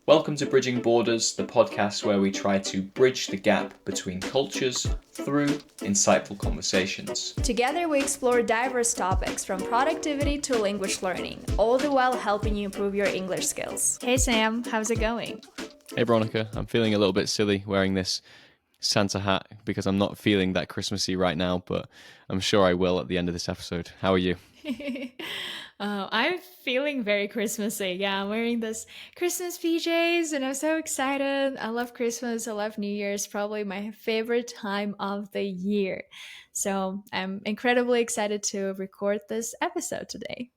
Welcome to Bridging Borders, the podcast where we try to bridge the gap between cultures through insightful conversations. Together, we explore diverse topics from productivity to language learning, all the while helping you improve your English skills. Hey Sam, how's it going? Hey Veronica, I'm feeling a little bit silly wearing this Santa hat because I'm not feeling that Christmassy right now, but I'm sure I will at the end of this episode. How are you? I'm feeling very Christmassy. Yeah, I'm wearing this Christmas PJs and I'm so excited. I love Christmas. I love New Year's, probably my favorite time of the year. So I'm incredibly excited to record this episode today.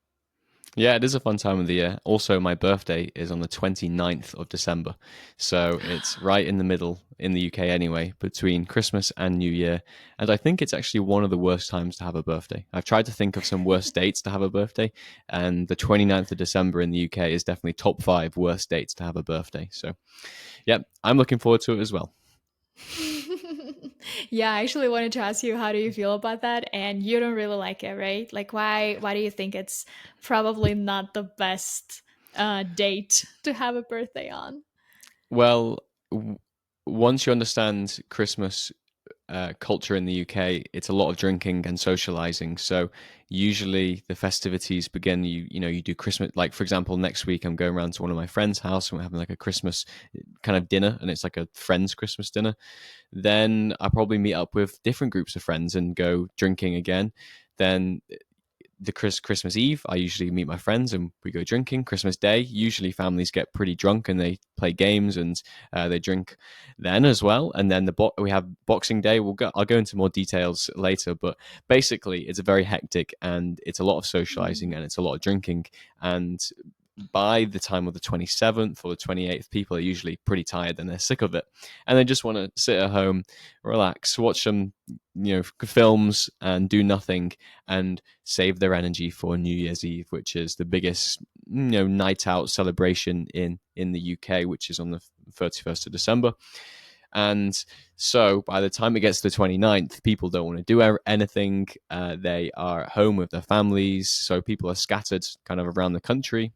Yeah, it is a fun time of the year. Also, my birthday is on the 29th of December. So it's right in the middle in the UK anyway, between Christmas and New Year. And I think it's actually one of the worst times to have a birthday. I've tried to think of some worst dates to have a birthday, and the 29th of December in the UK is definitely top 5 worst dates to have a birthday. So, yeah, I'm looking forward to it as well. Yeah, I actually wanted to ask you how do you feel about that? And you don't really like it, right? Like why do you think it's probably not the best date to have a birthday on? Well, once you understand Christmas culture in the UK, it's a lot of drinking and socializing. So usually the festivities begin. You do Christmas. Like for example, next week I'm going around to one of my friends' house and we're having like a Christmas kind of dinner, and it's like a friends' Christmas dinner. Then I probably meet up with different groups of friends and go drinking again. Then the Christmas Eve, I usually meet my friends and we go drinking. Christmas Day, usually families get pretty drunk and they play games and they drink then as well. And then we have Boxing Day. I'll go into more details later, but basically it's very hectic and it's a lot of socializing and it's a lot of drinking. And by the time of the 27th or the 28th, people are usually pretty tired and they're sick of it. And they just want to sit at home, relax, watch some, films and do nothing and save their energy for New Year's Eve, which is the biggest, night out celebration in the UK, which is on the 31st of December. And so by the time it gets to the 29th, people don't want to do anything. They are at home with their families. So people are scattered kind of around the country,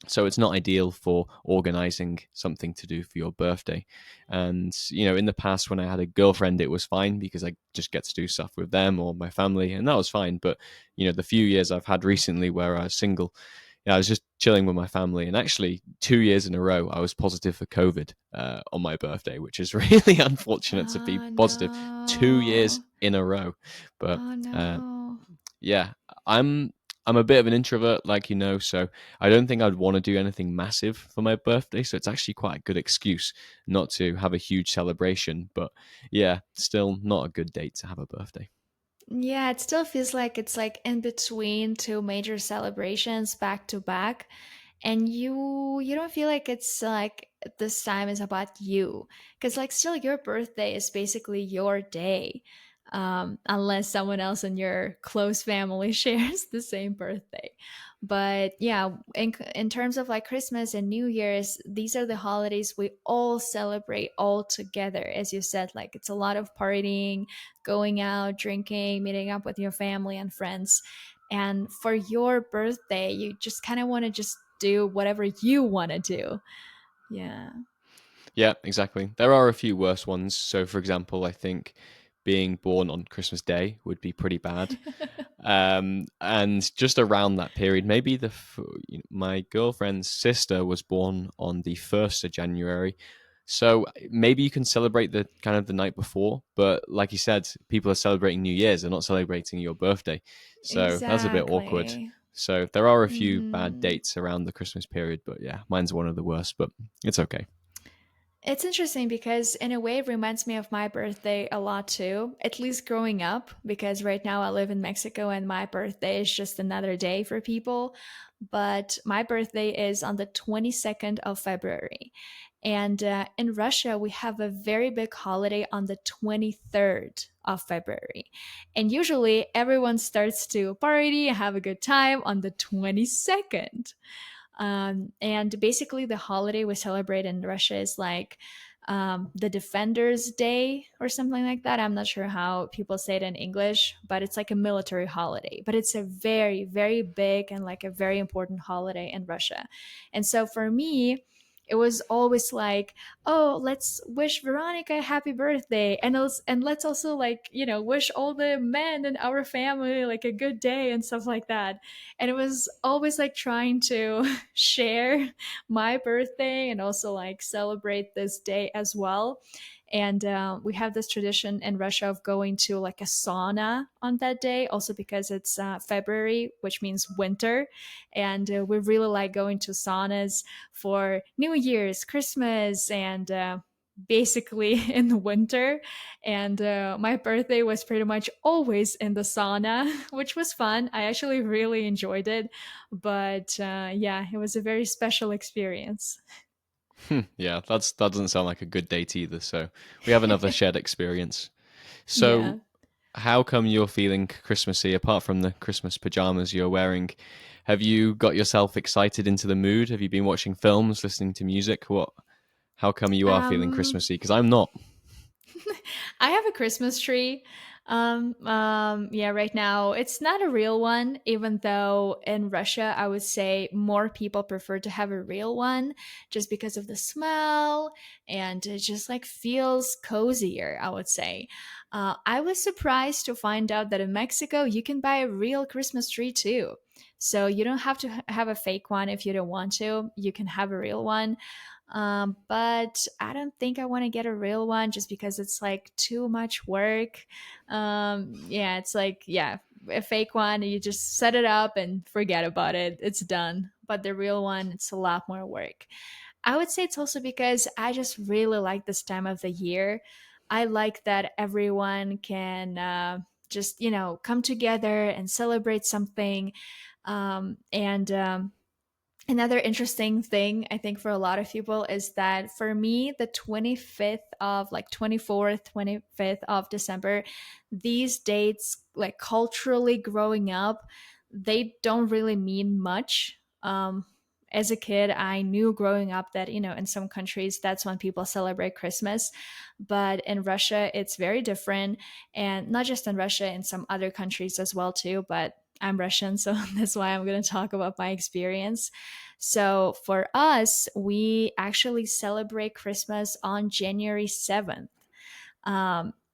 so it's not ideal for organizing something to do for your birthday. And, in the past when I had a girlfriend, it was fine because I just get to do stuff with them or my family, and that was fine. But, the few years I've had recently where I was single, I was just chilling with my family. And actually, 2 years in a row, I was positive for COVID on my birthday, which is really unfortunate to be Oh positive 2 years no. in a row. But Oh uh, no. yeah, I'm a bit of an introvert, like so I don't think I'd want to do anything massive for my birthday. So it's actually quite a good excuse not to have a huge celebration. But yeah, still not a good date to have a birthday. Yeah, it still feels like it's like in between two major celebrations back to back. And you don't feel like it's like this time is about you. Because like still your birthday is basically your day. Unless someone else in your close family shares the same birthday. But yeah, in terms of like Christmas and New Year's, these are the holidays we all celebrate all together. As you said, like it's a lot of partying, going out, drinking, meeting up with your family and friends. And for your birthday, you just kind of want to just do whatever you want to do. Yeah. Yeah, exactly. There are a few worse ones. So, for example, I think being born on Christmas Day would be pretty bad. And just around that period, maybe my girlfriend's sister was born on the 1st of January. So maybe you can celebrate the kind of the night before, but like you said, people are celebrating New Year's, they're not celebrating your birthday. So that's a bit awkward. Exactly. So there are a few bad Hmm. dates around the Christmas period, but yeah, mine's one of the worst, but it's okay. It's interesting because, in a way, it reminds me of my birthday a lot too, at least growing up, because right now I live in Mexico and my birthday is just another day for people. But my birthday is on the 22nd of February. And in Russia, we have a very big holiday on the 23rd of February. And usually everyone starts to party and have a good time on the 22nd. And basically, the holiday we celebrate in Russia is like the Defenders Day or something like that. I'm not sure how people say it in English, but it's like a military holiday. But it's a very, very big and like a very important holiday in Russia. And so for me, it was always like, oh, let's wish Veronica a happy birthday, and let's also like, wish all the men in our family like a good day and stuff like that. And it was always like trying to share my birthday and also like celebrate this day as well. And we have this tradition in Russia of going to like a sauna on that day, also because it's February, which means winter. And we really like going to saunas for New Year's, Christmas, and basically in the winter. And my birthday was pretty much always in the sauna, which was fun. I actually really enjoyed it. But yeah, it was a very special experience. Yeah, that doesn't sound like a good date either. So we have another shared experience. Yeah. So how come you're feeling Christmassy apart from the Christmas pajamas you're wearing? Have you got yourself excited into the mood? Have you been watching films, listening to music? What? How come you are feeling Um, Christmassy? Because I'm not. I have a Christmas tree. Yeah, right now it's not a real one, even though in Russia, I would say more people prefer to have a real one just because of the smell and it just like feels cozier, I would say. I was surprised to find out that in Mexico, you can buy a real Christmas tree too. So you don't have to have a fake one if you don't want to. You can have a real one. But I don't think I want to get a real one just because it's like too much work. Yeah, it's like, yeah, a fake one, you just set it up and forget about it. It's done. But the real one, it's a lot more work. I would say it's also because I just really like this time of the year. I like that everyone can just, come together and celebrate something. And another interesting thing I think for a lot of people is that for me, the 25th of like 24th, 25th of December, these dates, like culturally growing up, they don't really mean much. As a kid, I knew growing up that, in some countries, that's when people celebrate Christmas. But in Russia, it's very different. And not just in Russia, in some other countries as well, too. But I'm Russian, so that's why I'm going to talk about my experience. So for us, we actually celebrate Christmas on January 7th,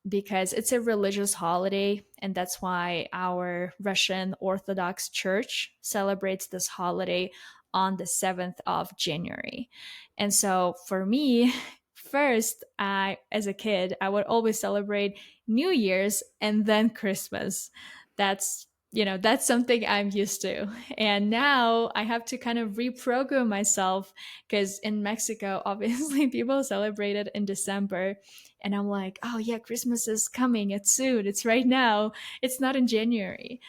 because it's a religious holiday. And that's why our Russian Orthodox Church celebrates this holiday on the 7th of January. And so for me, first, as a kid, I would always celebrate New Year's and then Christmas. That's something I'm used to. And now I have to kind of reprogram myself because in Mexico, obviously, people celebrate it in December. And I'm like, oh, yeah, Christmas is coming. It's soon. It's right now. It's not in January.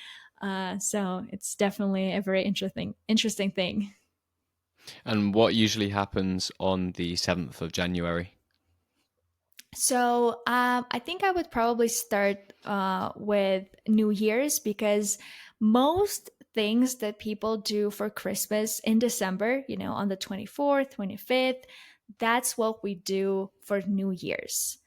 So it's definitely a very interesting thing. And what usually happens on the 7th of January? So I think I would probably start with New Year's because most things that people do for Christmas in December, on the 24th, 25th, that's what we do for New Year's.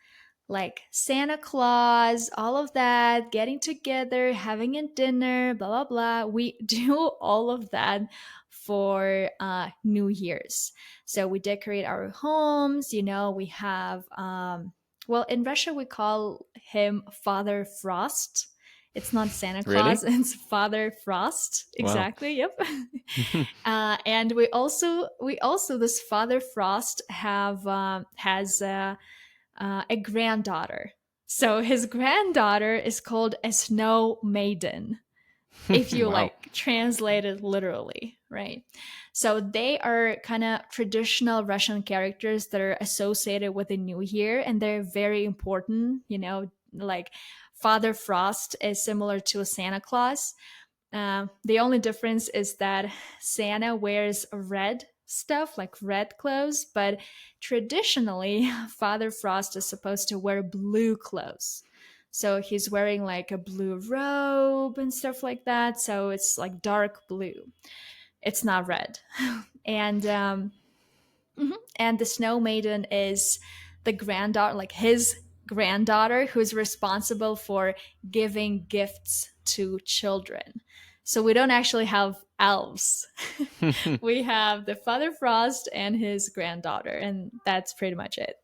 Like Santa Claus, all of that, getting together, having a dinner, blah, blah, blah. We do all of that for New Year's. So we decorate our homes, we have, well, in Russia, we call him Father Frost. It's not Santa Really? Claus, it's Father Frost. Wow. Exactly. Yep. And we also this Father Frost has a granddaughter. So his granddaughter is called a snow maiden, if you Wow. like translate it literally, right? So they are kind of traditional Russian characters that are associated with the new year, and they're very important. Like Father Frost is similar to a Santa Claus. The only difference is that Santa wears red stuff, like red clothes, but traditionally, Father Frost is supposed to wear blue clothes. So he's wearing like a blue robe and stuff like that. So it's like dark blue. It's not red. And and the Snow Maiden is the granddaughter, like his granddaughter, who's responsible for giving gifts to children. So we don't actually have elves. We have the Father Frost and his granddaughter, and that's pretty much it.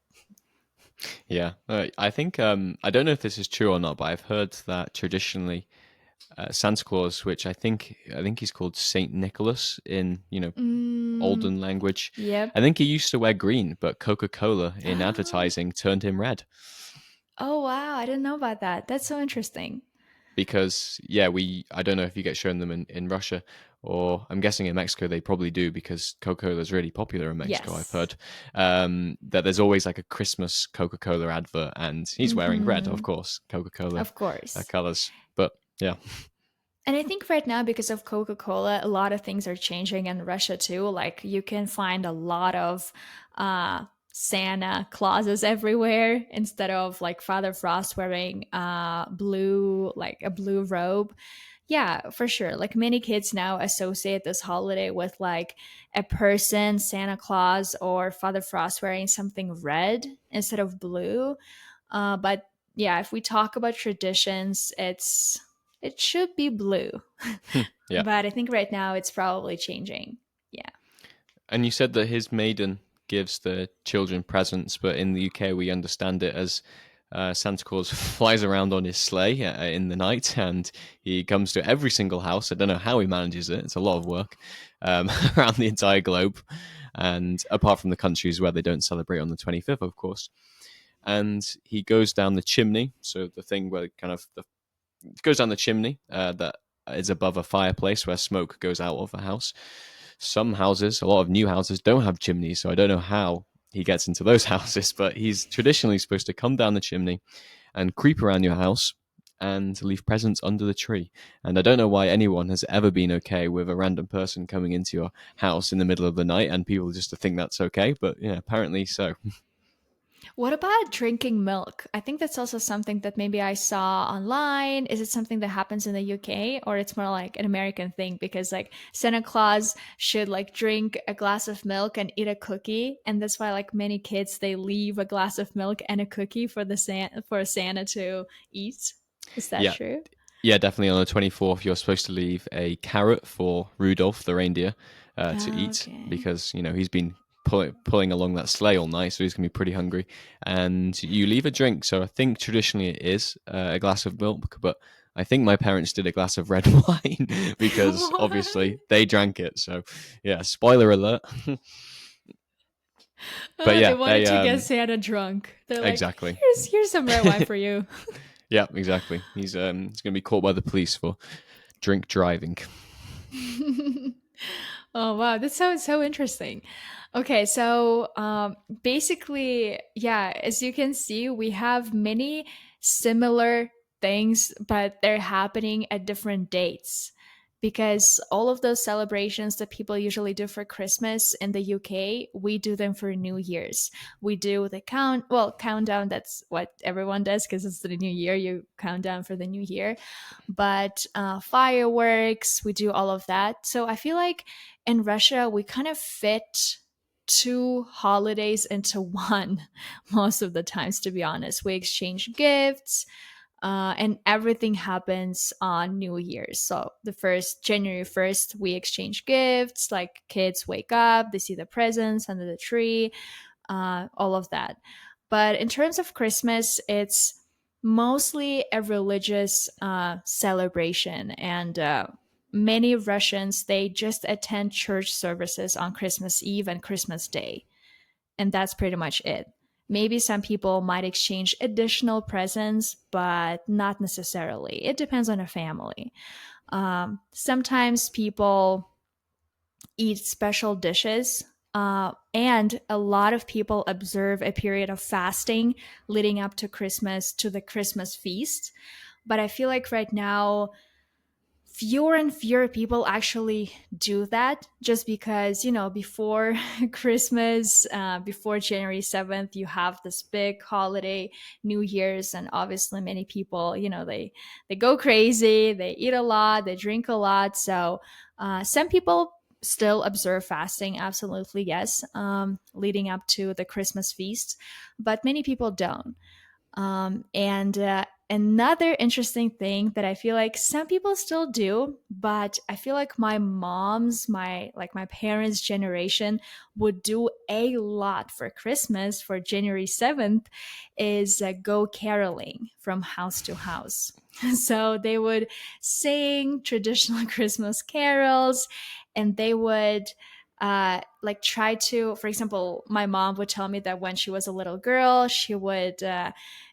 Yeah, I think I don't know if this is true or not, but I've heard that traditionally Santa Claus, which I think he's called Saint Nicholas in Mm, olden language. yep. I think he used to wear green, but Coca Cola in Oh, advertising turned him red. oh wow! I didn't know about that. That's so interesting. Because yeah, we I don't know if you get shown them in Russia, or I'm guessing in Mexico they probably do because Coca-Cola is really popular in Mexico. I've Yes. heard that there's always like a Christmas Coca-Cola advert, and he's wearing red, of Mm-hmm. course, Coca-Cola Of course. colors. But yeah, And I think right now, because of Coca Cola, a lot of things are changing in Russia too. Like you can find a lot of Santa Clauses everywhere instead of like Father Frost wearing blue, like a blue robe. Yeah, for sure. Like many kids now associate this holiday with like a person, Santa Claus, or Father Frost wearing something red instead of blue. But yeah, if we talk about traditions, it should be blue. yeah. But I think right now it's probably changing. Yeah. And you said that his maiden gives the children presents, but in the UK we understand it as Santa Claus flies around on his sleigh in the night, and he comes to every single house. I don't know how he manages it; it's a lot of work around the entire globe, and apart from the countries where they don't celebrate on the 25th, of course. And he goes down the chimney, so the thing where kind of the goes down the chimney that is above a fireplace where smoke goes out of a house. Some houses, a lot of new houses, don't have chimneys, so I don't know how he gets into those houses, but he's traditionally supposed to come down the chimney and creep around your house and leave presents under the tree. And I don't know why anyone has ever been okay with a random person coming into your house in the middle of the night and people just to think that's okay, but yeah, apparently so. What about drinking milk? I think that's also something that maybe I saw online. Is it something that happens in the UK, or it's more like an American thing? Because like Santa Claus should like drink a glass of milk and eat a cookie, and that's why like many kids they leave a glass of milk and a cookie for the for Santa to eat. Is that Yeah, true? yeah, definitely on the 24th, you're supposed to leave a carrot for Rudolph the reindeer to Ah, eat okay. because, he's been pulling along that sleigh all night, so he's going to be pretty hungry. And you leave a drink. So I think traditionally it is a glass of milk, but I think my parents did a glass of red wine because What? obviously they drank it. So yeah, spoiler alert. But Oh, they yeah, wanted they, to get Santa drunk. They're like, exactly. here's some red wine for you. Yeah, exactly. He's going to be caught by the police for drink driving. Oh wow, that sounds so interesting. Okay, so basically, yeah, as you can see, we have many similar things, but they're happening at different dates. Because all of those celebrations that people usually do for Christmas in the UK, we do them for New Year's. We do the countdown, that's what everyone does because it's the new year, you count down for the new year. But fireworks, we do all of that. So I feel like in Russia, we kind of fit two holidays into one most of the times, to be honest. We exchange gifts, and everything happens on New Year's. So the first January 1st, we exchange gifts. Like kids wake up, they see the presents under the tree, all of that. But in terms of Christmas, it's mostly a religious celebration, and many Russians they just attend church services on Christmas Eve and Christmas Day, and that's pretty much it. Maybe some people might exchange additional presents, but not necessarily. It depends on a family. Sometimes people eat special dishes. And a lot of people observe a period of fasting leading up to Christmas, to the Christmas feast. But I feel like right now, fewer and fewer people actually do that just because, before Christmas, before January 7th, you have this big holiday, New Year's, and obviously many people, they go crazy, they eat a lot, they drink a lot. So some people still observe fasting, absolutely, yes, leading up to the Christmas feast, but many people don't. And another interesting thing that I feel like some people still do, but I feel like my parents' generation would do a lot for Christmas for January 7th is go caroling from house to house. So they would sing traditional Christmas carols, and they would like try to, for example, my mom would tell me that when she was a little girl, she would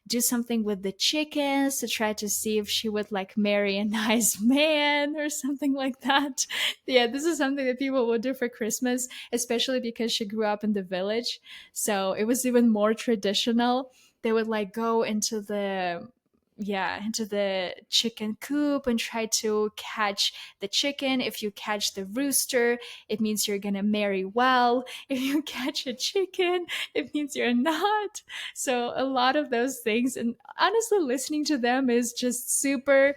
do something with the chickens to try to see if she would like marry a nice man or something like that. Yeah, this is something that people would do for Christmas, especially because she grew up in the village. So it was even more traditional. They would like go into the chicken coop and try to catch the chicken. If you catch the rooster, it means you're gonna marry well. If you catch a chicken, it means you're not. So a lot of those things, and honestly listening to them is just super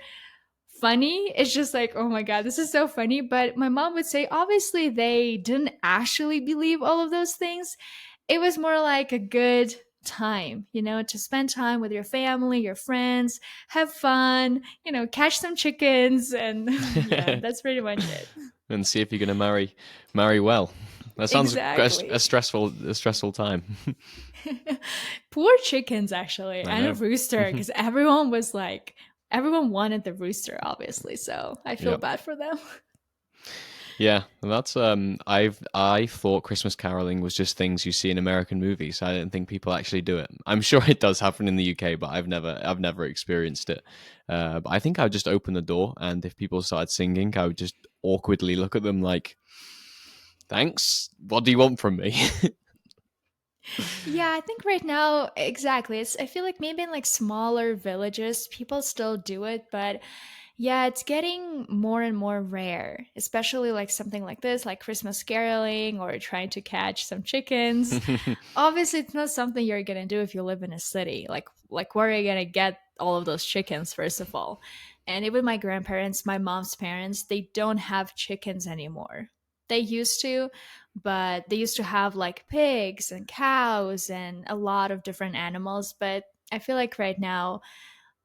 funny. It's just like, oh my god, this is so funny. But my mom would say obviously they didn't actually believe all of those things. It was more like a good time, to spend time with your family, your friends, have fun, catch some chickens, and yeah, that's pretty much it. And see if you're going to marry well. That sounds a Exactly. stressful time. Poor chickens, actually, I and a know. rooster, because everyone wanted the rooster, obviously. So I feel Yeah. bad for them. Yeah, and that's I thought Christmas caroling was just things you see in American movies. I didn't think people actually do it. I'm sure it does happen in the UK, but I've never experienced it. But I think I would just open the door, and if people started singing, I would just awkwardly look at them like, "Thanks. What do you want from me?" Yeah, I think right now, exactly. I feel like maybe in like smaller villages, people still do it, but yeah, it's getting more and more rare, especially like something like this, like Christmas caroling or trying to catch some chickens. Obviously, it's not something you're gonna do if you live in a city. Like where are you gonna get all of those chickens, first of all? And even my grandparents, my mom's parents, they don't have chickens anymore. They used to, but they used to have like pigs and cows and a lot of different animals. But I feel like right now,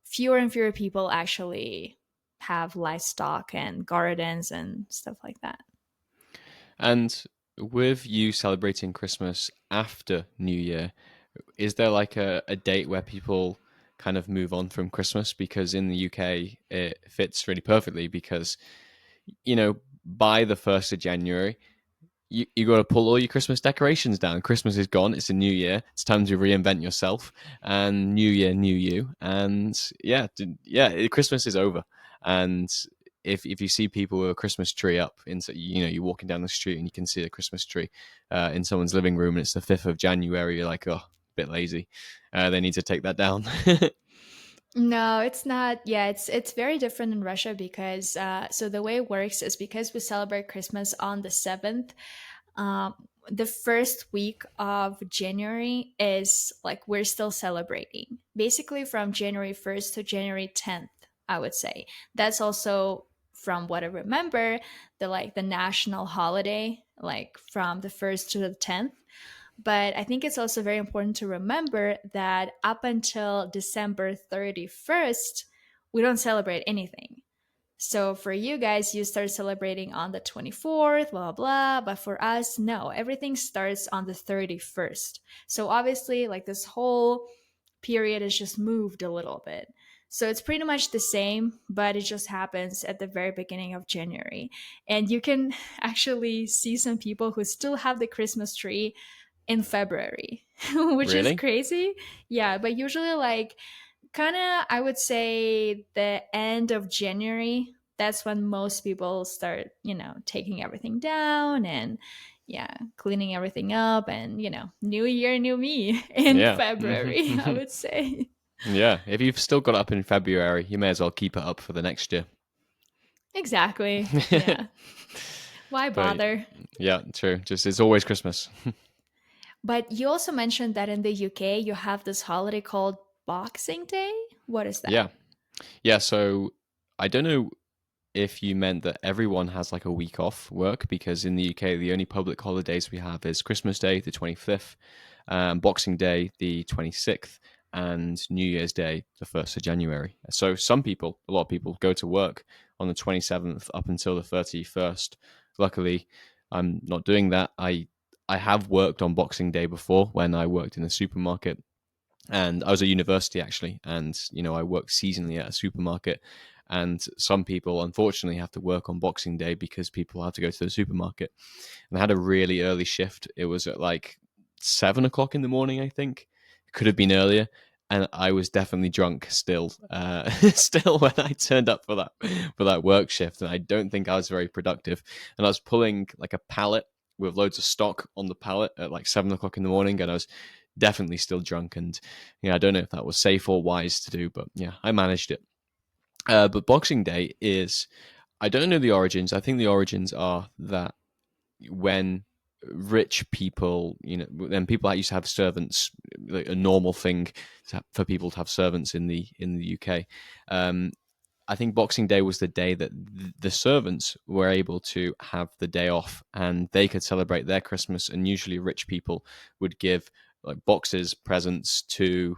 fewer and fewer people actually have livestock and gardens and stuff like that. And with you celebrating Christmas after New Year, is there like a date where people kind of move on from Christmas? Because in the UK, it fits really perfectly because, by the 1st of January, you got to pull all your Christmas decorations down. Christmas is gone. It's a new year. It's time to reinvent yourself. And new year, new you. And yeah, Christmas is over. And if you see people with a Christmas tree up, you're walking down the street and you can see a Christmas tree in someone's living room, and it's the 5th of January. You're like, oh, a bit lazy. They need to take that down. No, it's not. Yeah, it's very different in Russia because so the way it works is because we celebrate Christmas on the 7th. Um, the first week of January is like we're still celebrating. Basically from January 1st to January 10th, I would say. That's also from what I remember, the national holiday, like from the 1st to the 10th. But I think it's also very important to remember that up until December 31st, we don't celebrate anything. So for you guys, you start celebrating on the 24th, blah, blah, blah. But for us, no, everything starts on the 31st. So obviously, like this whole period is just moved a little bit. So it's pretty much the same, but it just happens at the very beginning of January. And you can actually see some people who still have the Christmas tree in February, which is Really? crazy. Yeah, but usually like kind of I would say the end of January, that's when most people start, taking everything down and yeah, cleaning everything up and, new year, new me in Yeah. February, I would say. Yeah. If you've still got it up in February, you may as well keep it up for the next year. Exactly. Yeah. Why But bother? yeah, true. Just it's always Christmas. But you also mentioned that in the UK you have this holiday called Boxing Day. What is that? Yeah. Yeah, so I don't know if you meant that everyone has like a week off work, because in the UK the only public holidays we have is Christmas Day, the 25th, Boxing Day, the 26th, and New Year's Day, the 1st of January. So some people, a lot of people, go to work on the 27th up until the 31st. Luckily, I'm not doing that. I have worked on Boxing Day before when I worked in a supermarket, and I was at university actually, and I worked seasonally at a supermarket. And some people unfortunately have to work on Boxing Day because people have to go to the supermarket. And I had a really early shift. It was at like 7 o'clock in the morning, I think. It could have been earlier. And I was definitely drunk still, still when I turned up for that work shift. And I don't think I was very productive. And I was pulling like a pallet with loads of stock on the pallet at like 7 o'clock in the morning, and I was definitely still drunk. And I don't know if that was safe or wise to do, but yeah, I managed it. But Boxing Day is, I don't know the origins. I think the origins are that when rich people, then people that used to have servants, like a normal thing for people to have servants in the UK. Um, I think Boxing Day was the day that the servants were able to have the day off and they could celebrate their Christmas. And usually, rich people would give like boxes, presents to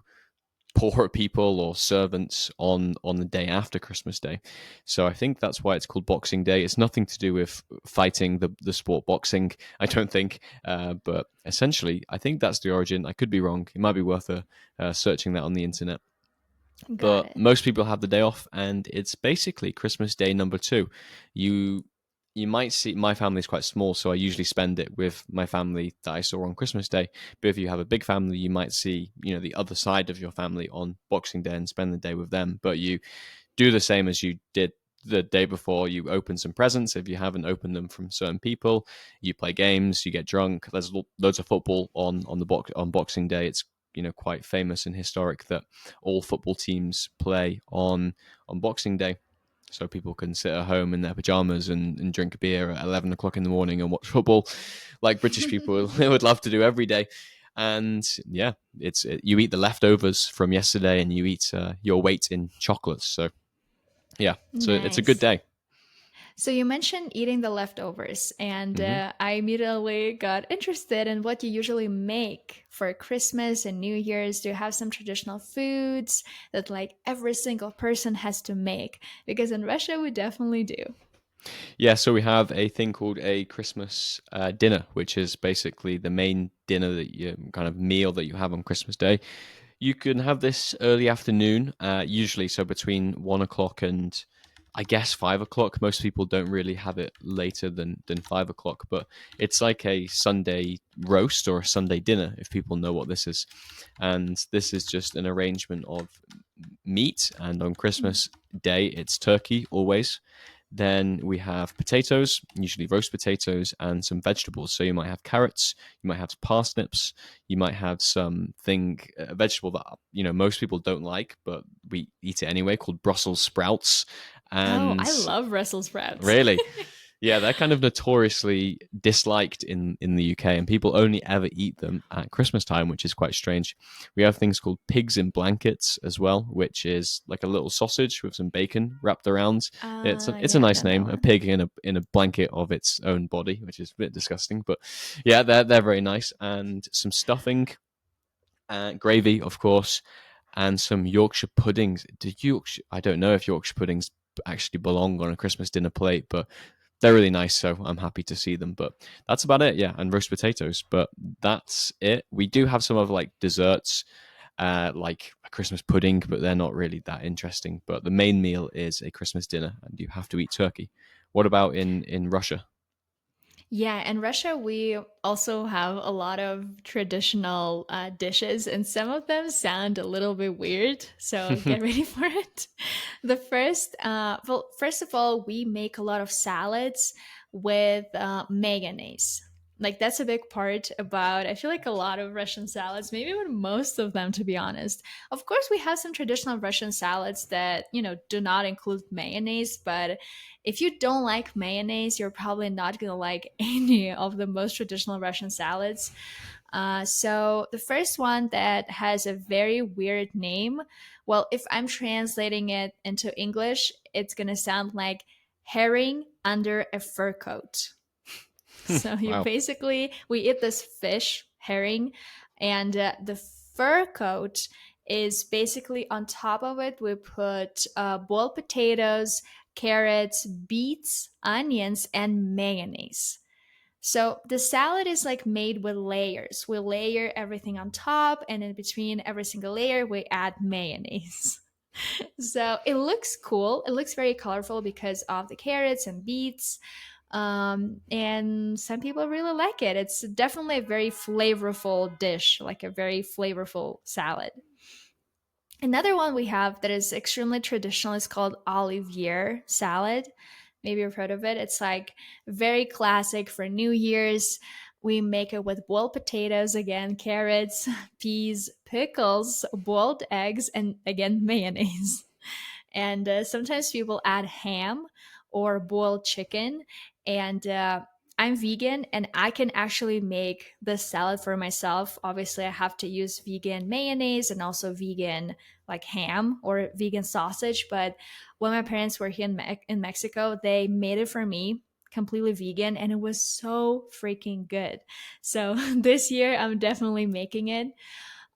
poorer people or servants on the day after Christmas Day. So I think that's why it's called Boxing Day. It's nothing to do with fighting the sport boxing, I don't think. But essentially, I think that's the origin. I could be wrong. It might be worth searching that on the internet. Got But it. most people have the day off, and it's basically Christmas Day number two. You you might see my family is quite small, so I usually spend it with my family that I saw on Christmas Day. But if you have a big family, you might see the other side of your family on Boxing Day and spend the day with them. But you do the same as you did the day before. You open some presents if you haven't opened them from certain people. You play games. You get drunk. There's loads of football on Boxing Day. It's quite famous and historic that all football teams play on Boxing Day. So people can sit at home in their pajamas and drink a beer at 11 o'clock in the morning and watch football, like British people would love to do every day. And yeah, you eat the leftovers from yesterday, and you eat your weight in chocolates. So yeah, so it's a good Nice. day. So you mentioned eating the leftovers, and Hmm. I immediately got interested in what you usually make for Christmas and New Year's. Do you have some traditional foods that like every single person has to make? Because in Russia, we definitely do. Yeah, so we have a thing called a Christmas dinner, which is basically the main dinner that you kind of meal that you have on Christmas Day. You can have this early afternoon, usually, so between 1 o'clock and I guess 5 o'clock. Most people don't really have it later than 5 o'clock, but it's like a Sunday roast or a Sunday dinner, if people know what this is. And this is just an arrangement of meat, and on Christmas Day, it's turkey always. Then we have potatoes, usually roast potatoes, and some vegetables. So you might have carrots, you might have parsnips, you might have something, a vegetable that most people don't like, but we eat it anyway, called Brussels sprouts. Oh, And I love Brussels sprouts. really, yeah, they're kind of notoriously disliked in the UK, and people only ever eat them at Christmas time, which is quite strange. We have things called pigs in blankets as well, which is like a little sausage with some bacon wrapped around. It's a Yeah, I nice know that name, a one. pig in a blanket of its own body, which is a bit disgusting, but yeah, they're very nice, and some stuffing, gravy, of course, and some Yorkshire puddings. I don't know if Yorkshire puddings actually belong on a Christmas dinner plate, but they're really nice, so I'm happy to see them. But that's about it, yeah, and roast potatoes. But that's it. We do have some of like desserts, like a Christmas pudding, but they're not really that interesting. But the main meal is a Christmas dinner, and you have to eat turkey. What about in Russia? Yeah, in Russia, we also have a lot of traditional dishes, and some of them sound a little bit weird. So get ready for it. First of all, we make a lot of salads with mayonnaise. Like that's a big part about, I feel like a lot of Russian salads, maybe even most of them, to be honest. Of course, we have some traditional Russian salads that, do not include mayonnaise, but if you don't like mayonnaise, you're probably not going to like any of the most traditional Russian salads. So, the first one that has a very weird name, well, if I'm translating it into English, it's going to sound like herring under a fur coat. So, Wow. we eat this fish, herring, and the fur coat is basically on top of it, we put boiled potatoes, carrots, beets, onions, and mayonnaise. So the salad is like made with layers. We layer everything on top, and in between every single layer, we add mayonnaise. So it looks cool. It looks very colorful because of the carrots and beets. And some people really like it. It's definitely a very flavorful dish, like a very flavorful salad. Another one we have that is extremely traditional is called Olivier salad. Maybe you've heard of it. It's like very classic for New Year's. We make it with boiled potatoes, again, carrots, peas, pickles, boiled eggs, and again, mayonnaise. And sometimes people add ham or boiled chicken. And I'm vegan and I can actually make the salad for myself. Obviously, I have to use vegan mayonnaise and also vegan like ham or vegan sausage. But when my parents were here in Mexico, they made it for me completely vegan and it was so freaking good. So this year I'm definitely making it.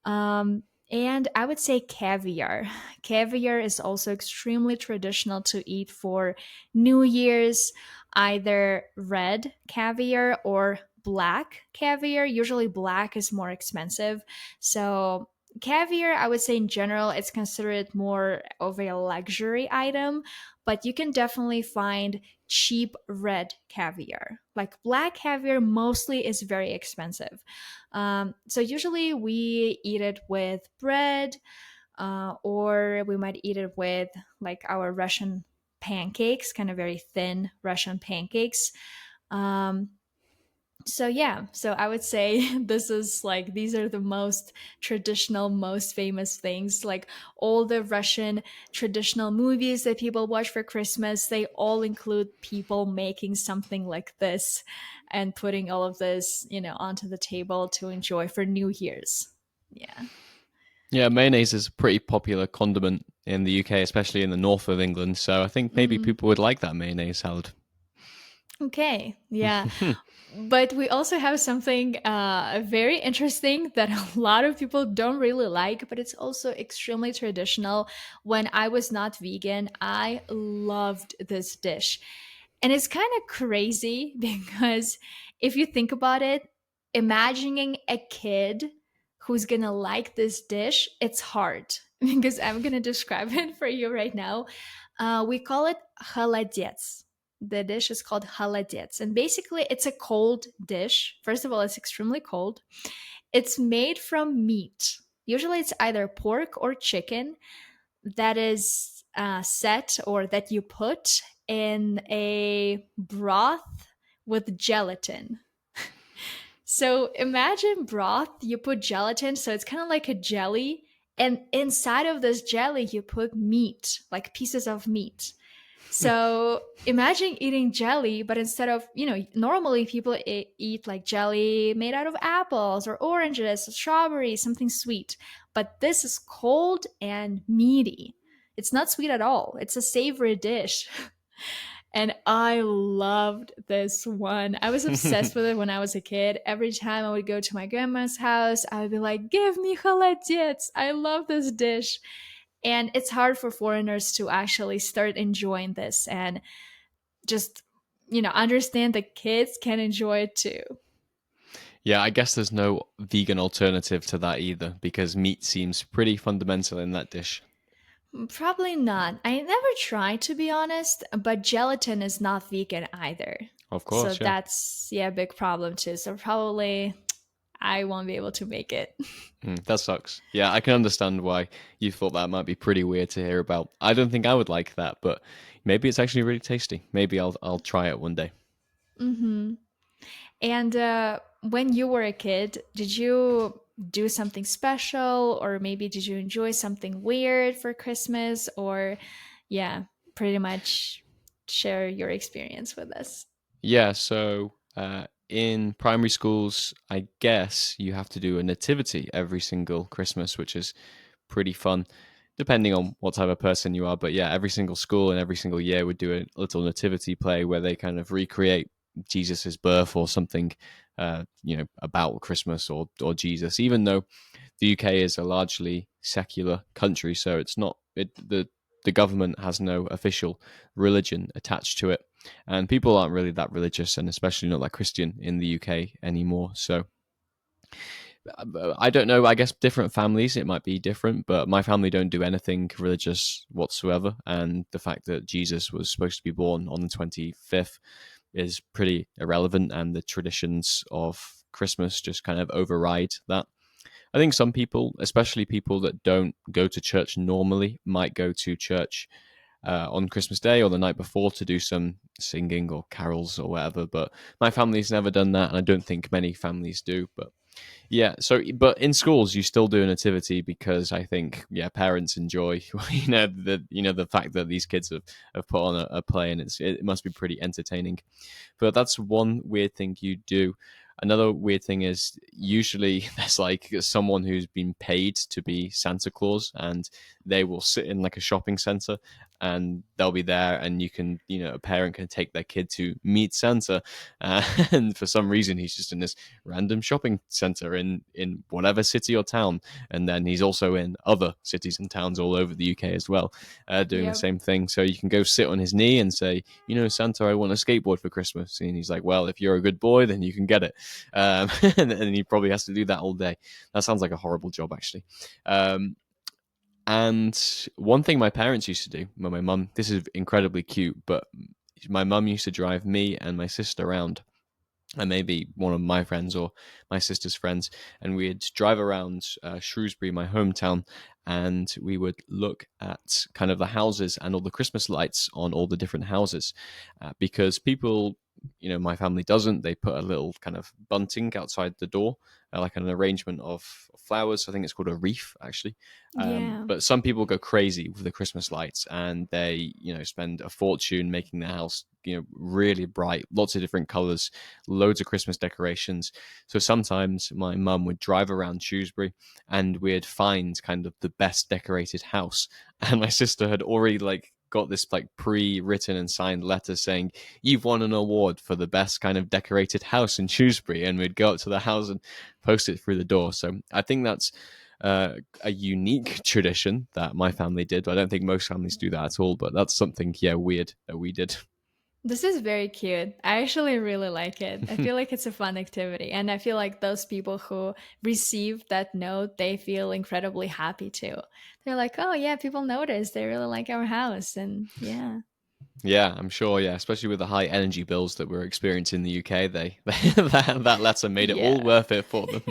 And I would say caviar. Caviar is also extremely traditional to eat for New Year's, either red caviar or black caviar. Usually, black is more expensive. So, caviar, I would say in general, it's considered more of a luxury item, but you can definitely find cheap red caviar. Like black caviar, mostly is very expensive. So usually we eat it with bread, or we might eat it with like our Russian pancakes, kind of very thin Russian pancakes. Um, so yeah, so I would say this is like these are the most traditional, most famous things. Like all the Russian traditional movies that people watch for Christmas, they all include people making something like this and putting all of this, onto the table to enjoy for New Year's. Yeah. Yeah, mayonnaise is a pretty popular condiment in the UK, especially in the north of England. So I think maybe Mm-hmm. people would like that mayonnaise salad. Okay, yeah. But we also have something very interesting that a lot of people don't really like, but it's also extremely traditional. When I was not vegan, I loved this dish. And it's kind of crazy because if you think about it, imagining a kid who's gonna like this dish, it's hard because I'm gonna describe it for you right now. We call it холодец. The dish is called холодец, and basically it's a cold dish. First of all, it's extremely cold. It's made from meat. Usually it's either pork or chicken that is set or that you put in a broth with gelatin. So imagine broth, you put gelatin, so it's kind of like a jelly, and inside of this jelly you put meat, like pieces of meat. So imagine eating jelly, but instead of, normally people eat like jelly made out of apples or oranges, strawberries, something sweet. But this is cold and meaty. It's not sweet at all. It's a savory dish. And I loved this one. I was obsessed with it when I was a kid. Every time I would go to my grandma's house, I would be like, give me холодец. I love this dish. And it's hard for foreigners to actually start enjoying this and just, understand that kids can enjoy it too. Yeah, I guess there's no vegan alternative to that either because meat seems pretty fundamental in that dish. Probably not. I never tried to be honest, but gelatin is not vegan either. Of So course, yeah. that's, yeah, a big problem too. So probably I won't be able to make it. That sucks. Yeah, I can understand why you thought that might be pretty weird to hear about. I don't think I would like that, but maybe it's actually really tasty. Maybe I'll try it one day. Hmm. And when you were a kid, did you do something special, or maybe did you enjoy something weird for Christmas? Or, yeah, pretty much share your experience with us. Yeah, so in primary schools, I guess you have to do a nativity every single Christmas, which is pretty fun, depending on what type of person you are. But yeah, every single school and every single year would do a little nativity play where they kind of recreate Jesus's birth or something, about Christmas or Jesus. Even though the UK is a largely secular country, so it's not the government has no official religion attached to it, and people aren't really that religious, and especially not that Christian in the UK anymore. So I don't know. I guess different families it might be different, but my family don't do anything religious whatsoever. And the fact that Jesus was supposed to be born on the 25th is pretty irrelevant, and the traditions of Christmas just kind of override that. I think some people, especially people that don't go to church normally, might go to church on Christmas Day or the night before to do some singing or carols or whatever. But my family's never done that, and I don't think many families do. But yeah, so but in schools you still do a nativity because I think parents enjoy the fact that these kids have put on a play, and it must be pretty entertaining. But that's one weird thing you do. Another weird thing is usually there's like someone who's been paid to be Santa Claus, and they will sit in like a shopping center, and they'll be there, and you can, a parent can take their kid to meet Santa, and for some reason he's just in this random shopping center in whatever city or town, and then he's also in other cities and towns all over the UK as well, doing the Yep. same thing. So you can go sit on his knee and say, Santa, I want a skateboard for Christmas, and he's like, well, if you're a good boy, then you can get it, and he probably has to do that all day. That sounds like a horrible job, actually. And one thing my parents used to do, well, my mum, this is incredibly cute, but my mum used to drive me and my sister around, and maybe one of my friends or my sister's friends, and we'd drive around Shrewsbury, my hometown, and we would look at kind of the houses and all the Christmas lights on all the different houses, because people, my family doesn't. They put a little kind of bunting outside the door, like an arrangement of flowers. I think it's called a wreath, actually. Yeah. But some people go crazy with the Christmas lights, and they, spend a fortune making the house, really bright, lots of different colors, loads of Christmas decorations. So sometimes my mum would drive around Shrewsbury, and we'd find kind of the best decorated house. And my sister had already like got this like pre-written and signed letter saying, you've won an award for the best kind of decorated house in Shrewsbury, and we'd go up to the house and post it through the door. So I think that's a unique tradition that my family did. I don't think most families do that at all, but that's something, weird that we did. This is very cute. I actually really like it. I feel like it's a fun activity. And I feel like those people who receive that note, they feel incredibly happy too. They're like, oh, yeah, people notice. They really like our house. And yeah. Yeah, I'm sure. Yeah, especially with the high energy bills that we're experiencing in the UK, that letter made it all Yeah. worth it for them.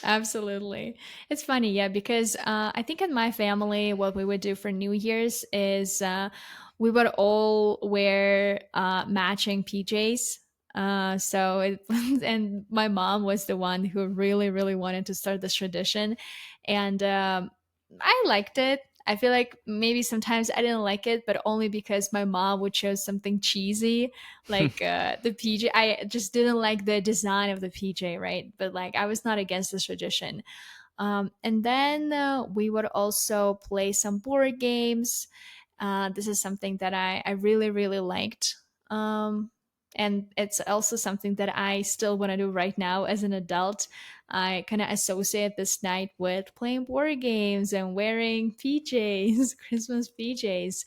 Absolutely. It's funny, yeah, because I think in my family, what we would do for New Year's is we would all wear matching PJs. And my mom was the one who really, really wanted to start this tradition. And I liked it. I feel like maybe sometimes I didn't like it, but only because my mom would choose something cheesy like the PJ. I just didn't like the design of the PJ, right? But like I was not against this tradition. And then we would also play some board games. This is something that I really, really liked. And it's also something that I still want to do right now as an adult. I kind of associate this night with playing board games and wearing PJs, Christmas PJs.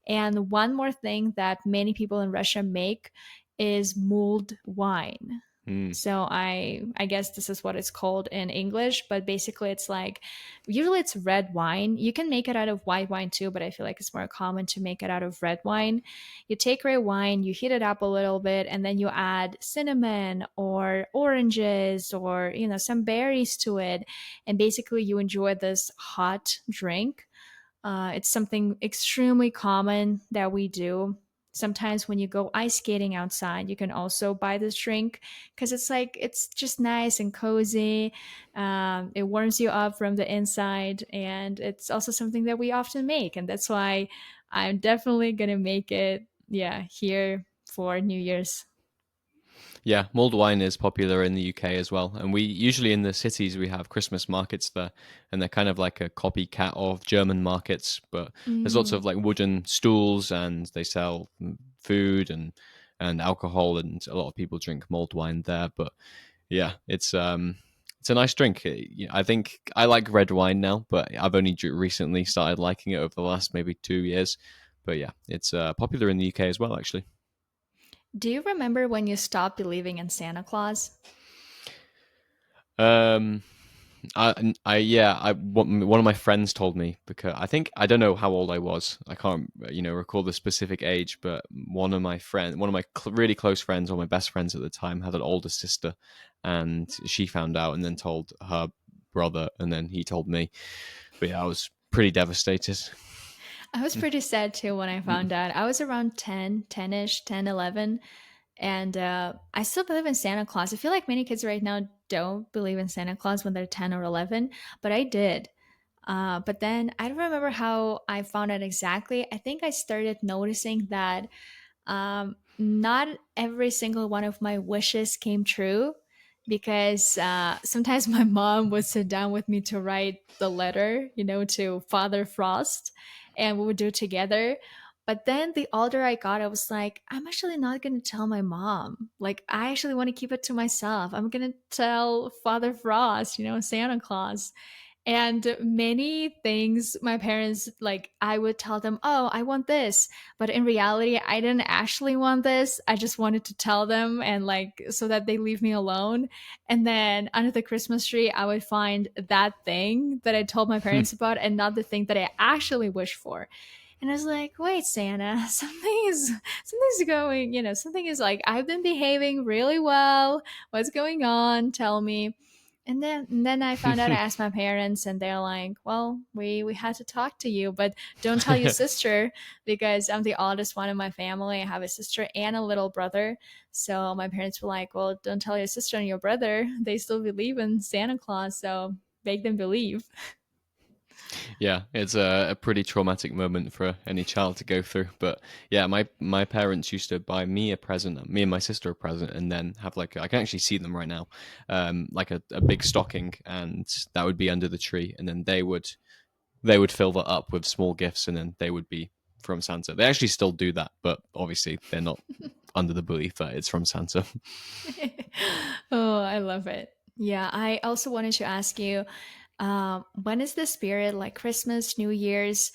And one more thing that many people in Russia make is mulled wine. Mm. So I guess this is what it's called in English, but basically it's like usually it's red wine. You can make it out of white wine too, but I feel like it's more common to make it out of red wine. You take red wine, you heat it up a little bit, and then you add cinnamon or oranges or some berries to it, and basically you enjoy this hot drink. It's something extremely common that we do. Sometimes when you go ice skating outside, you can also buy this drink because it's just nice and cozy. It warms you up from the inside, and it's also something that we often make, and that's why I'm definitely gonna make it. Yeah, here for New Year's. Yeah, mulled wine is popular in the UK as well, and we usually in the cities we have Christmas markets there, and they're kind of like a copycat of German markets. But there's lots Mm. of like wooden stools, and they sell food and alcohol, and a lot of people drink mulled wine there. But yeah, it's It's a nice drink. I think I like red wine now, but I've only recently started liking it over the last maybe 2 years. But yeah, it's popular in the UK as well, actually. Do you remember when you stopped believing in Santa Claus? Um, yeah, one of my friends told me because I don't know how old I was. I can't, recall the specific age, but one of my really close friends, or my best friends at the time, had an older sister, and she found out and then told her brother, and then he told me. But yeah, I was pretty devastated. I was pretty sad too when I found out. I was around 10, 10-ish, 10, 11. And I still believe in Santa Claus. I feel like many kids right now don't believe in Santa Claus when they're 10 or 11, but I did. But then I don't remember how I found out exactly. I think I started noticing that not every single one of my wishes came true because sometimes my mom would sit down with me to write the letter, to Father Frost, and we would do it together. But then the older I got, I was like, I'm actually not going to tell my mom. Like, I actually want to keep it to myself. I'm going to tell Father Frost, Santa Claus. And many things my parents, like, I would tell them, oh, I want this, but in reality I didn't actually want this. I just wanted to tell them, and like, so that they leave me alone. And then under the Christmas tree I would find that thing that I told my parents about, and not the thing that I actually wished for. And I was like, wait, Santa, something's going, something is like, I've been behaving really well. What's going on? Tell me. And then I found out, I asked my parents, and they're like, well, we had to talk to you, but don't tell your sister, because I'm the oldest one in my family. I have a sister and a little brother. So my parents were like, well, don't tell your sister and your brother. They still believe in Santa Claus, so make them believe. Yeah, it's a pretty traumatic moment for any child to go through. But yeah, my parents used to buy me a present, me and my sister a present, and then have like I can actually see them right now, like a big stocking, and that would be under the tree, and then they would fill that up with small gifts, and then they would be from Santa. They actually still do that, but obviously they're not under the belief that it's from Santa. Oh, I love it. Yeah, I also wanted to ask you, when is the spirit like Christmas, New Year's?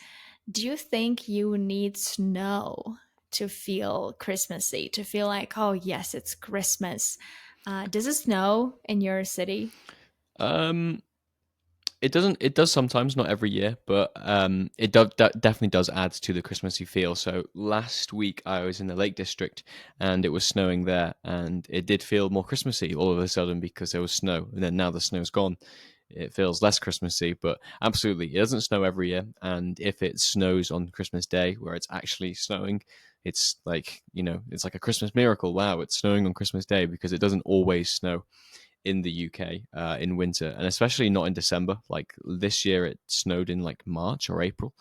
Do you think you need snow to feel Christmassy, to feel like, oh, yes, it's Christmas? Does it snow in your city? Um, It doesn't. It does sometimes, not every year, but definitely does add to the Christmassy feel. So last week I was in the Lake District, and it was snowing there, and it did feel more Christmassy all of a sudden because there was snow. And then now the snow's gone, it feels less Christmassy. But absolutely, it doesn't snow every year, and if it snows on Christmas Day, where it's actually snowing, it's like it's like a Christmas miracle. Wow, it's snowing on Christmas Day because it doesn't always snow in the UK in winter, and especially not in December. Like this year, it snowed in like March or April,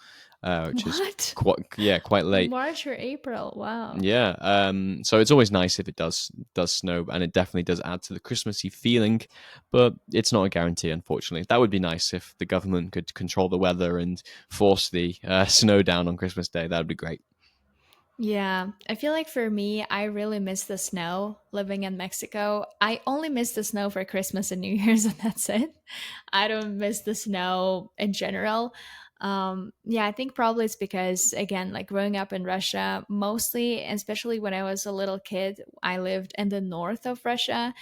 which is What? quite late. March or April? Wow. Yeah, so it's always nice if it does snow, and it definitely does add to the Christmassy feeling, but it's not a guarantee, unfortunately. That would be nice if the government could control the weather and force the snow down on Christmas Day. That would be great. Yeah, I feel like for me, I really miss the snow living in Mexico. I only miss the snow for Christmas and New Year's, and that's it. I don't miss the snow in general. Yeah, I think probably it's because, again, like growing up in Russia, mostly, and especially when I was a little kid, I lived in the north of Russia.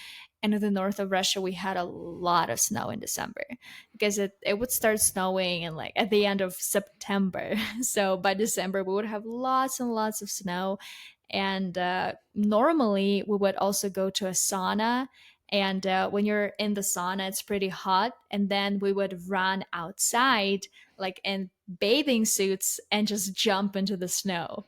And in the north of Russia, we had a lot of snow in December because it would start snowing and like at the end of September. So by December, we would have lots and lots of snow. And normally, we would also go to a sauna. And when you're in the sauna, it's pretty hot. And then we would run outside, like in bathing suits, and just jump into the snow.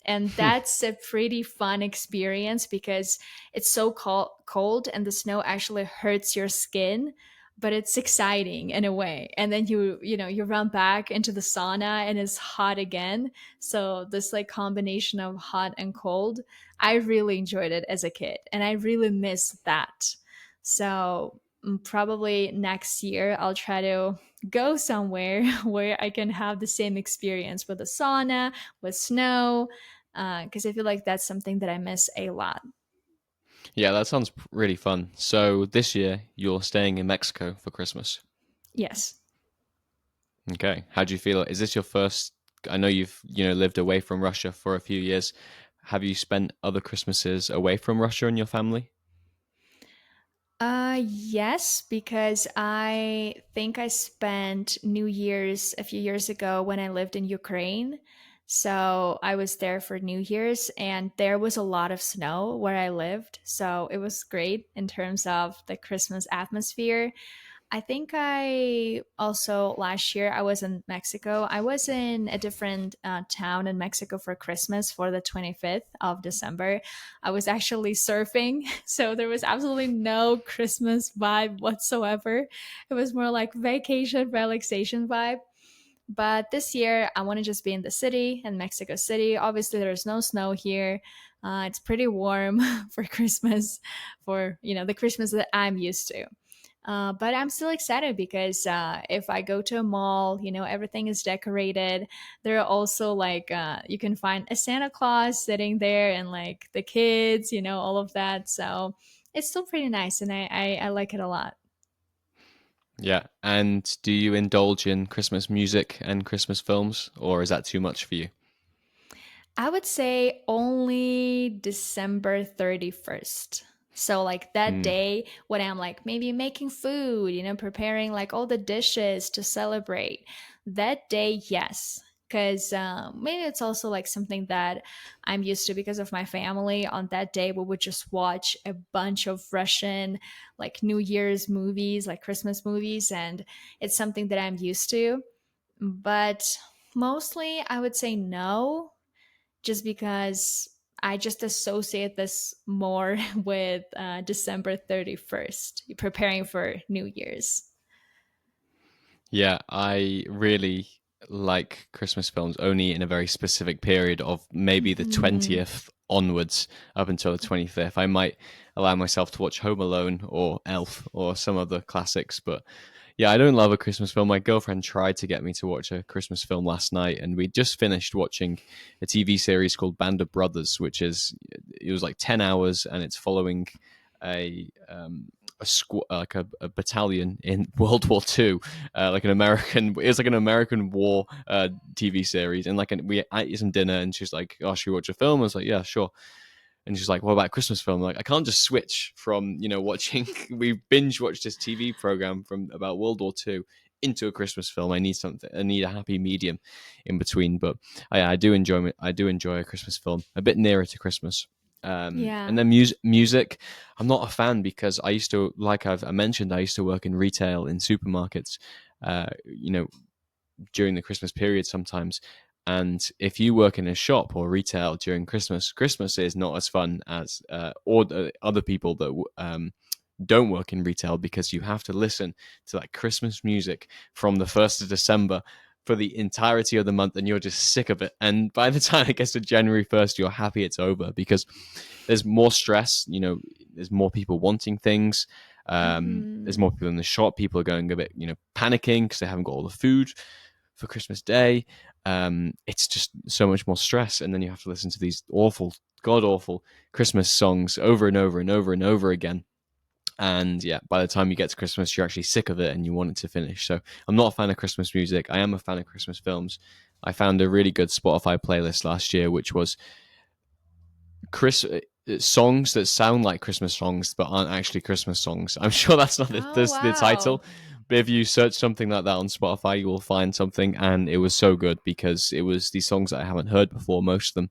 And that's a pretty fun experience because it's so cold, and the snow actually hurts your skin, but it's exciting in a way. And then you run back into the sauna and it's hot again. So this like combination of hot and cold, I really enjoyed it as a kid, and I really miss that. So probably next year I'll try to go somewhere where I can have the same experience with a sauna, with snow, because I feel like that's something that I miss a lot. Yeah, that sounds really fun. So this year you're staying in Mexico for Christmas. Yes. Okay. How do you feel? Is this your first? I know you've, lived away from Russia for a few years. Have you spent other Christmases away from Russia and your family? Yes, because I think I spent New Year's a few years ago when I lived in Ukraine. So I was there for New Year's, and there was a lot of snow where I lived. So it was great in terms of the Christmas atmosphere. I think I also last year I was in Mexico. I was in a different town in Mexico for Christmas for the 25th of December. I was actually surfing, so there was absolutely no Christmas vibe whatsoever. It was more like vacation, relaxation vibe. But this year, I want to just be in the city, in Mexico City. Obviously, there's no snow here. It's pretty warm for Christmas, for the Christmas that I'm used to. But I'm still excited because if I go to a mall, everything is decorated. There are also like you can find a Santa Claus sitting there and like the kids, all of that. So it's still pretty nice, and I like it a lot. Yeah. And do you indulge in Christmas music and Christmas films, or is that too much for you? I would say only December 31st. So, like that Hmm. day when I'm like maybe making food, preparing like all the dishes to celebrate. That day, yes. Because maybe it's also like something that I'm used to because of my family. On that day, we would just watch a bunch of Russian, like New Year's movies, like Christmas movies. And it's something that I'm used to. But mostly, I would say no, just because I just associate this more with December 31st, preparing for New Year's. Yeah, I really like Christmas films only in a very specific period of maybe the Hmm. 20th onwards up until the 25th. I might allow myself to watch Home Alone or Elf or some other classics, but yeah, I don't love a Christmas film. My girlfriend tried to get me to watch a Christmas film last night, and we just finished watching a TV series called Band of Brothers, which is it was like 10 hours, and it's following a like a battalion in World War II, like an American. It was like an American war TV series, and we ate some dinner, and she's like, "Oh, should we watch a film?" I was like, "Yeah, sure." And she's like, "What about a Christmas film?" I'm like, I can't just switch from watching. We binge watched this TV program from about World War II into a Christmas film. I need something. I need a happy medium in between. But I do enjoy it. I do enjoy a Christmas film a bit nearer to Christmas. And Yeah. then music, I'm not a fan because I used to, like I mentioned, I used to work in retail in supermarkets. You know, during the Christmas period sometimes. And if you work in a shop or retail during Christmas, Christmas is not as fun as or the other people that don't work in retail because you have to listen to like Christmas music from the 1st of December for the entirety of the month and you're just sick of it. And by the time it gets to January 1st, you're happy it's over because there's more stress, there's more people wanting things. There's Hmm. more people in the shop. People are going a bit, panicking because they haven't got all the food for Christmas Day. It's just so much more stress, and then you have to listen to these awful, god awful Christmas songs over and over and over and over again. And yeah, by the time you get to Christmas, you're actually sick of it and you want it to finish. So I'm not a fan of Christmas music. I am a fan of Christmas films. I found a really good Spotify playlist last year, which was Chris songs that sound like Christmas songs but aren't actually Christmas songs. I'm sure that's not Oh, the wow. title, but if you search something like that on Spotify, you will find something, and it was so good because it was these songs that I haven't heard before, most of them,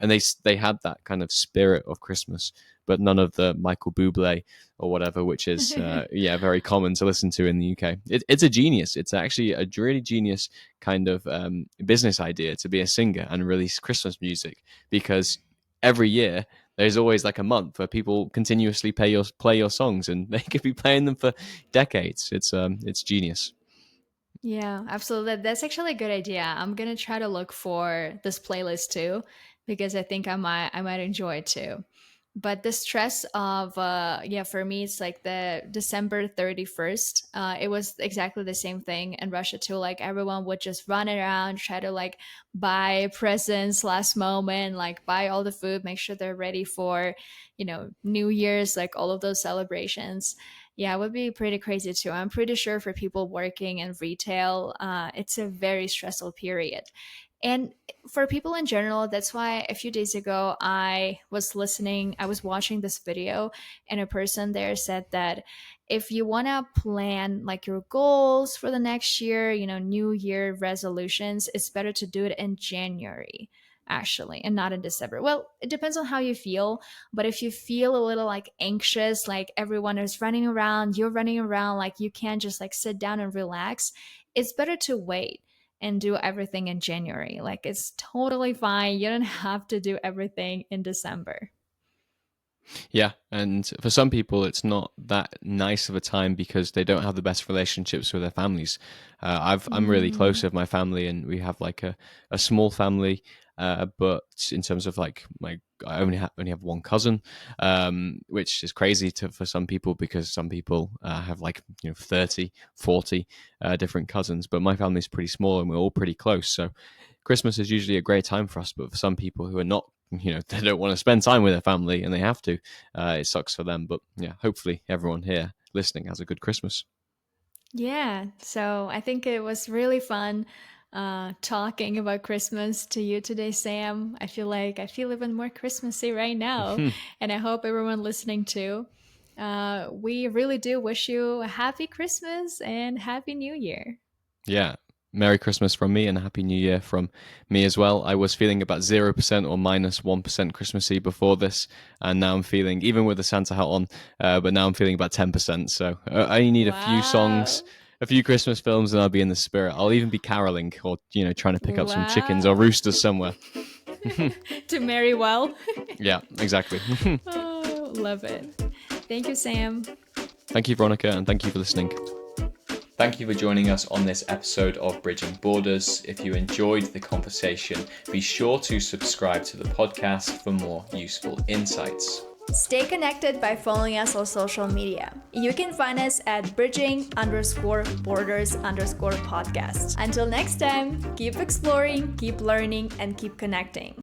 and they had that kind of spirit of Christmas, but none of the Michael Bublé or whatever, which is yeah very common to listen to in the UK. It's a genius. It's actually a really genius kind of business idea to be a singer and release Christmas music because every year there's always like a month where people continuously play your songs and they could be playing them for decades. It's genius. Yeah, absolutely. That's actually a good idea. I'm gonna try to look for this playlist too, because I think I might enjoy it too. but the stress of yeah, for me it's like the December 31st. It was exactly the same thing in Russia too. Like everyone would just run around, try to like buy presents last moment, like buy all the food, make sure they're ready for, New Year's, like all of those celebrations. Yeah, it would be pretty crazy too. I'm pretty sure for people working in retail, it's a very stressful period. And for people in general, that's why a few days ago I was watching this video, and a person there said that if you want to plan like your goals for the next year, New Year resolutions, it's better to do it in January actually, and not in December. Well, it depends on how you feel, but if you feel a little like anxious, like everyone is running around, you're running around, like you can't just like sit down and relax, it's better to wait and do everything in January. Like it's totally fine. You don't have to do everything in December. Yeah, and for some people, it's not that nice of a time because they don't have the best relationships with their families. I'm really close Mm, with my family, and we have like a small family. But in terms of like I only have one cousin, which is crazy for some people because some people have like 30, 40 different cousins. But my family's pretty small, and we're all pretty close. So Christmas is usually a great time for us. But for some people who are not, they don't want to spend time with their family and they have to, it sucks for them. But yeah, hopefully everyone here listening has a good Christmas. yeah. So I think it was really fun talking about Christmas to you today, Sam. I feel even more Christmassy right now. And I hope everyone listening too. We really do wish you a happy Christmas and happy New Year. Yeah. Merry Christmas from me and a Happy New Year from me as well. I was feeling about 0% or -1% Christmassy before this, and now I'm feeling, even with the Santa hat on, but now I'm feeling about 10%. So I only need a few songs, Wow. a few Christmas films, and I'll be in the spirit. I'll even be caroling or, trying to pick up some chickens or Wow. roosters somewhere. To marry well. Yeah, exactly. Oh, love it. Thank you, Sam. Thank you, Veronica, and thank you for listening. Thank you for joining us on this episode of Bridging Borders. If you enjoyed the conversation, be sure to subscribe to the podcast for more useful insights. Stay connected by following us on social media. You can find us at bridging_borders_podcast. Until next time, keep exploring, keep learning, and keep connecting.